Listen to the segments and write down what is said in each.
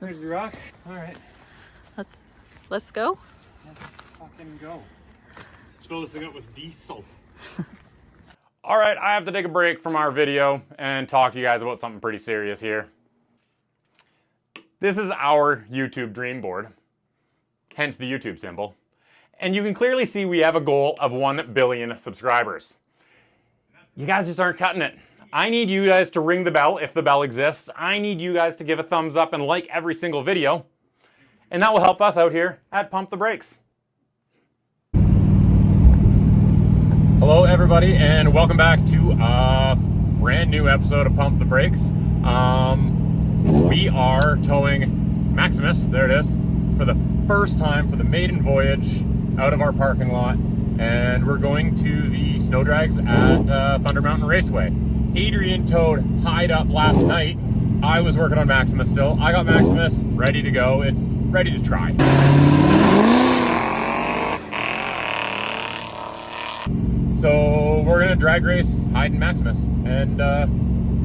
Ready to rock? All right. Let's go. Let's fucking go. Let's fill this thing up with diesel. All right, I have to take a break from our video and talk to you guys about something pretty serious here. This is our YouTube dream board, hence the YouTube symbol. And you can clearly see we have a goal of 1 billion subscribers. You guys just aren't cutting it. I need you guys to ring the bell if the bell exists. I need you guys to give a thumbs up and like every single video. And that will help us out here at Pump the Brakes. Hello everybody and welcome back to a brand new episode of Pump the Brakes. We are towing Maximus, there it is, for the first time for the maiden voyage out of our parking lot. And we're going to the snow drags at Thunder Mountain Raceway. Adrian towed Hyde up last night. I was working on Maximus still. I got Maximus ready to go. It's ready to try. So we're gonna drag race Hyde and Maximus and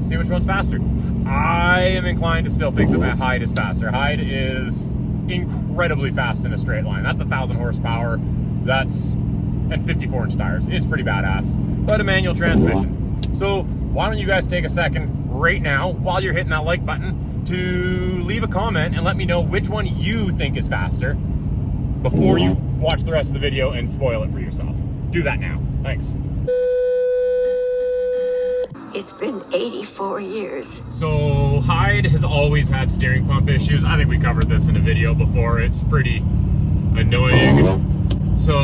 see which one's faster. I am inclined to still think that Hyde is faster. Hyde is incredibly fast in a straight line. That's 1,000 horsepower. And 54-inch tires. It's pretty badass. But a manual transmission. So why don't you guys take a second right now while you're hitting that like button to leave a comment and let me know which one you think is faster before you watch the rest of the video and spoil it for yourself. Do that now. Thanks. It's been 84 years. So Hyde has always had steering pump issues. I think we covered this in a video before. It's pretty annoying. So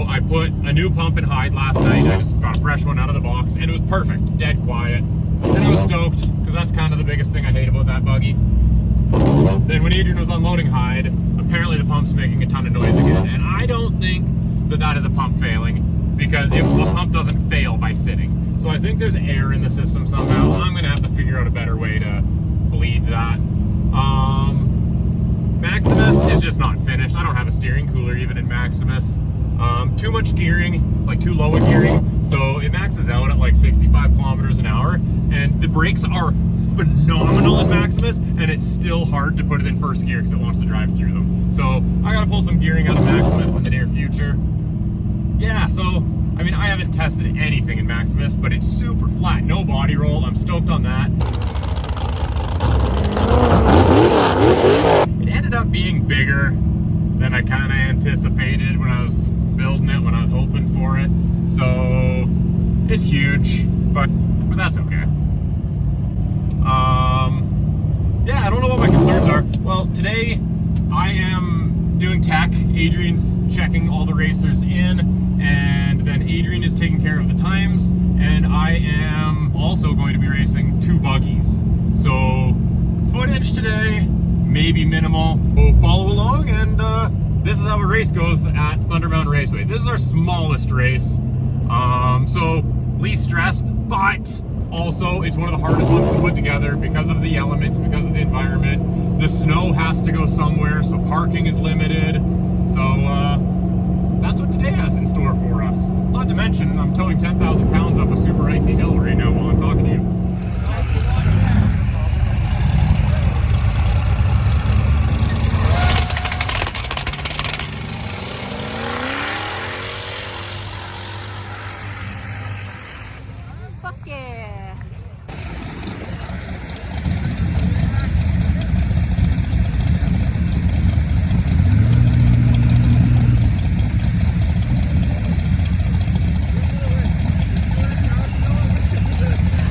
I put a new pump in Hyde last night. I just got a fresh one out of the box and it was perfect, dead quiet. And I was stoked because that's kind of the biggest thing I hate about that buggy. Then when Adrian was unloading Hyde, apparently the pump's making a ton of noise again. And I don't think that that is a pump failing because a pump doesn't fail by sitting. So I think there's air in the system somehow. I'm gonna have to figure out a better way to bleed that. Maximus is just not finished. I don't have a steering cooler even in Maximus. Too much gearing, like too low a gearing, so it maxes out at like 65 kilometers an hour, and the brakes are phenomenal in Maximus, and it's still hard to put it in first gear because it wants to drive through them. So I gotta pull some gearing out of Maximus in the near future. Yeah, so, I mean, I haven't tested anything in Maximus, but it's super flat, no body roll. I'm stoked on that. It ended up being bigger than I kind of anticipated when I was building it, when I was hoping for it. So it's huge, but that's okay. Yeah, I don't know what my concerns are. Well, today I am doing tech. Adrian's checking all the racers in, and then Adrian is taking care of the times, and I am also going to be racing 2 buggies. So footage today, maybe minimal. We'll follow along, and this is how a race goes at Thunder Mountain Raceway. This is our smallest race, so least stress, but also it's one of the hardest ones to put together because of the elements, because of the environment. The snow has to go somewhere, so parking is limited. So that's what today has in store for us. Not to mention, I'm towing 10,000 pounds up a super icy hill right now while I'm talking to you.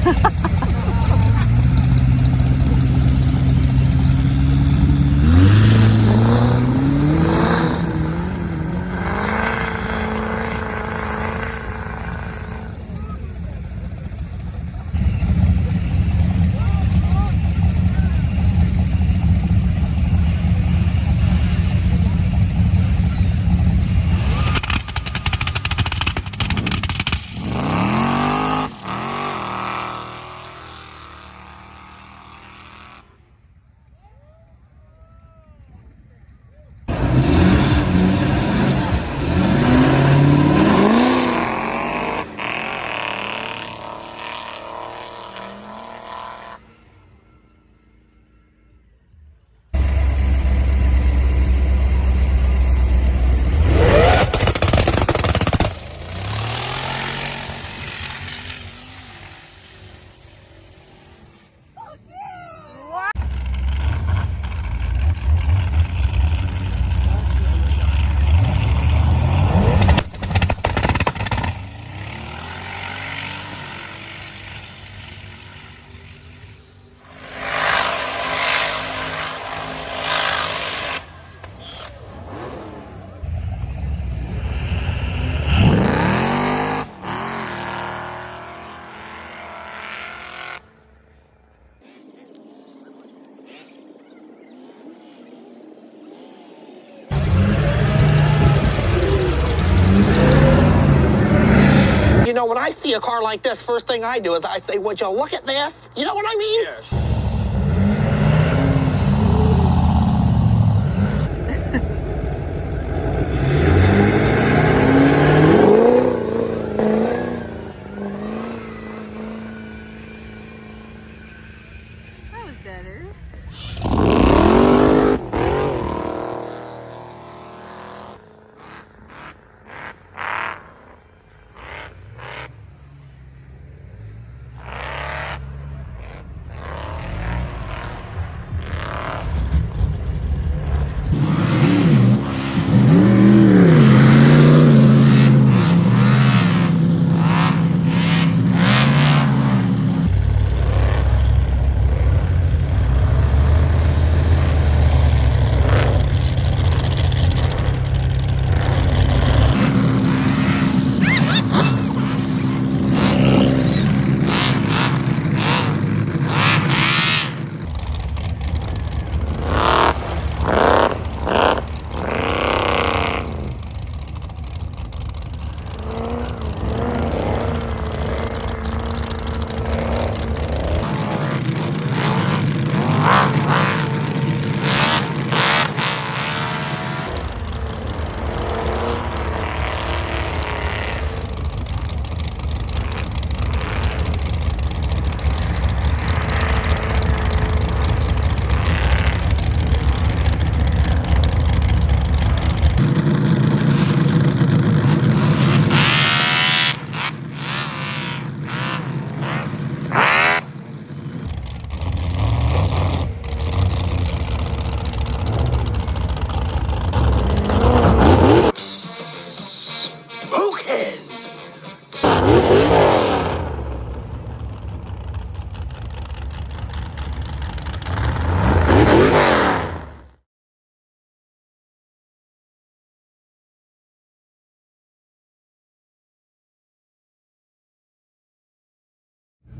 Ha I see a car like this, first thing I do is I say, would you look at this? You know what I mean? Yes. That was better.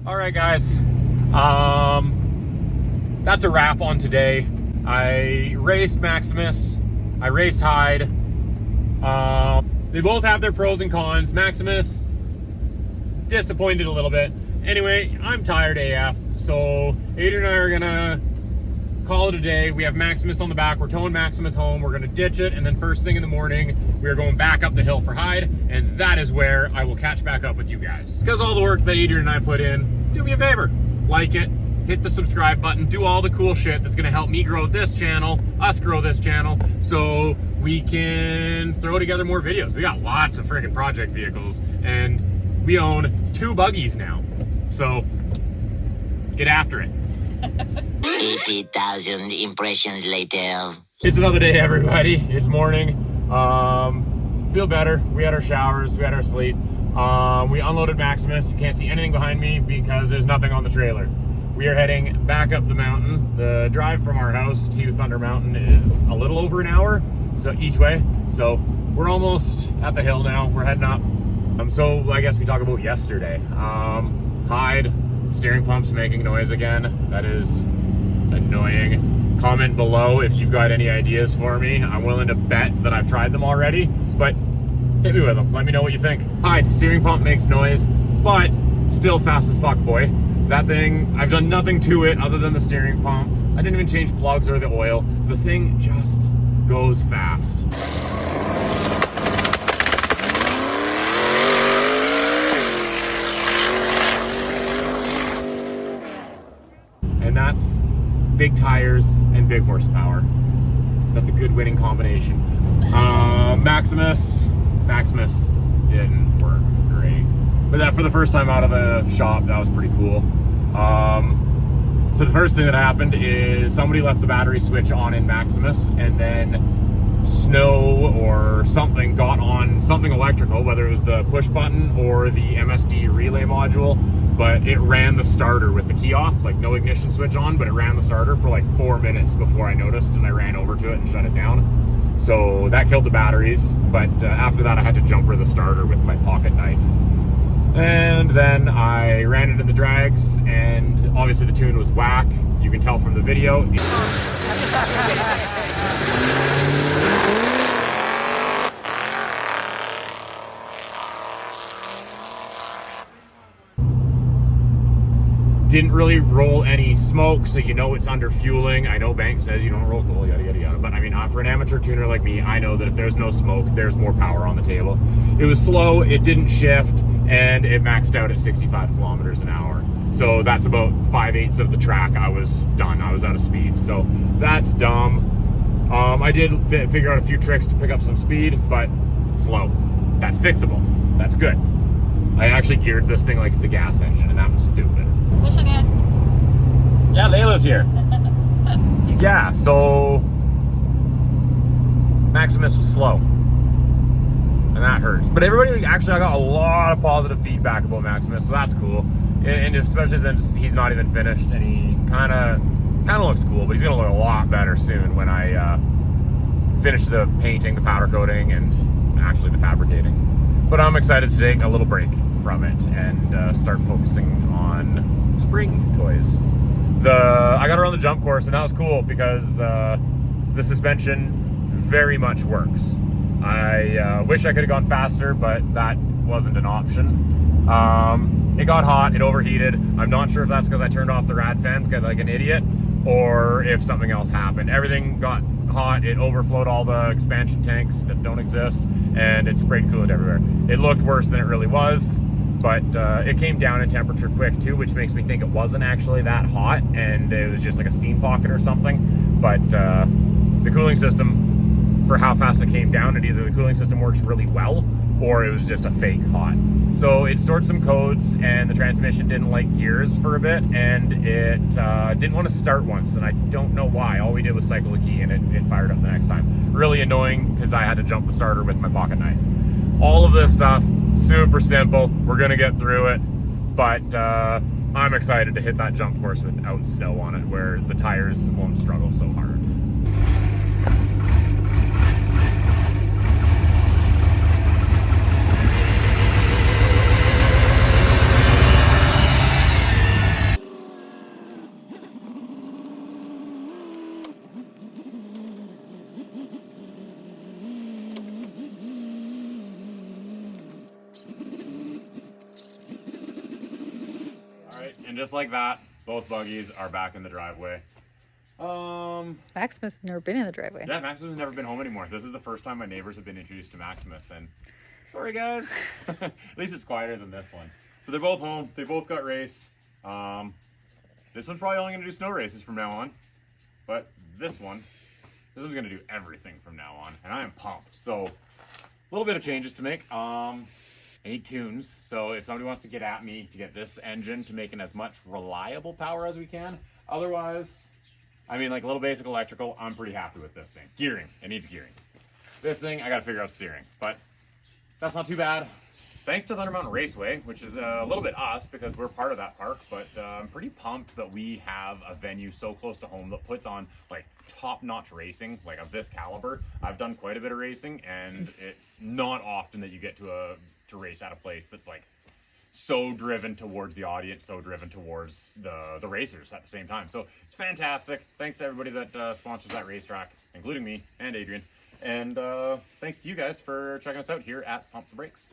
All right, guys. That's a wrap on today. I raced Maximus. I raced Hyde. They both have their pros and cons. Maximus, disappointed a little bit. Anyway, I'm tired AF, so Adrian and I are gonna call it a day. We have Maximus on the back. We're towing Maximus home. We're gonna ditch it, and then first thing in the morning, we are going back up the hill for Hyde, and that is where I will catch back up with you guys. Because all the work that Adrian and I put in, do me a favor, like it, hit the subscribe button, do all the cool shit that's gonna help me grow this channel, us grow this channel, so we can throw together more videos. We got lots of freaking project vehicles, and we own 2 buggies now. So, get after it. 80,000 impressions later. It's another day, everybody. It's morning. Feel better. We had our showers. We had our sleep. We unloaded Maximus. You can't see anything behind me because there's nothing on the trailer. We are heading back up the mountain. The drive from our house to Thunder Mountain is a little over an hour, so each way. So we're almost at the hill now. We're heading up. So I guess we talk about yesterday. Hyde, steering pump's making noise again. That is annoying. Comment below if you've got any ideas for me. I'm willing to bet that I've tried them already, but hit me with them. Let me know what you think. Hyde, steering pump makes noise, but still fast as fuck, boy. That thing, I've done nothing to it other than the steering pump. I didn't even change plugs or the oil. The thing just goes fast. And that's big tires and big horsepower. That's a good winning combination. Maximus didn't work great. But that for the first time out of the shop, that was pretty cool. So the first thing that happened is somebody left the battery switch on in Maximus, and then snow or something got on something electrical, whether it was the push button or the MSD relay module, but it ran the starter with the key off, like no ignition switch on, but it ran the starter for like 4 minutes before I noticed, and I ran over to it and shut it down. So that killed the batteries, but after that I had to jumper the starter with my pocket knife. And then I ran it in the DRAGS, and obviously the tune was whack. You can tell from the video. Didn't really roll any smoke, so you know it's under fueling. I know Bank says you don't roll coal, yada yada yada, but I mean, for an amateur tuner like me, I know that if there's no smoke, there's more power on the table. It was slow, it didn't shift, and it maxed out at 65 kilometers an hour. So that's about 5/8 of the track. I was done. I was out of speed. So that's dumb. I did figure out a few tricks to pick up some speed, but slow. That's fixable. That's good. I actually geared this thing like it's a gas engine, and that was stupid. Special guest. Yeah, Layla's here. Yeah, so Maximus was slow, and that hurts. But everybody, actually, I got a lot of positive feedback about Maximus, so that's cool. And especially since he's not even finished, and he kind of looks cool, but he's gonna look a lot better soon when I finish the painting, the powder coating, and actually the fabricating. But I'm excited to take a little break from it and start focusing on spring toys. I got her on the jump course, and that was cool because the suspension very much works. I wish I could have gone faster, but that wasn't an option. It got hot, it overheated. I'm not sure if that's because I turned off the rad fan because like an idiot, or if something else happened. Everything got hot, it overflowed all the expansion tanks that don't exist, and it sprayed coolant everywhere. It looked worse than it really was, but it came down in temperature quick too, which makes me think it wasn't actually that hot, and it was just like a steam pocket or something. But the cooling system, for how fast it came down, and either the cooling system works really well, or it was just a fake hot. So it stored some codes, and the transmission didn't like gears for a bit, and it didn't want to start once, and I don't know why. All we did was cycle a key, and it fired up the next time. Really annoying, because I had to jump the starter with my pocket knife. All of this stuff, super simple. We're gonna get through it, but I'm excited to hit that jump course without snow on it, where the tires won't struggle so hard. And just like that, both buggies are back in the driveway. Maximus has never been in the driveway. Yeah, Maximus has never been home anymore. This is the first time my neighbors have been introduced to Maximus, and sorry guys. At least it's quieter than this one. So they're both home. They both got raced. This one's probably only going to do snow races from now on, but this one's going to do everything from now on, and I am pumped. So a little bit of changes to make. I need tunes, so if somebody wants to get at me to get this engine to making as much reliable power as we can, otherwise, I mean, like a little basic electrical, I'm pretty happy with this thing. Gearing, it needs gearing. This thing, I gotta figure out steering, but that's not too bad. Thanks to Thunder Mountain Raceway, which is a little bit us because we're part of that park, but I'm pretty pumped that we have a venue so close to home that puts on like top-notch racing, like of this caliber. I've done quite a bit of racing, and it's not often that you get to race at a place that's like so driven towards the audience, so driven towards the racers at the same time. So it's fantastic. Thanks to everybody that sponsors that racetrack, including me and Adrian. And thanks to you guys for checking us out here at Pump the Brakes.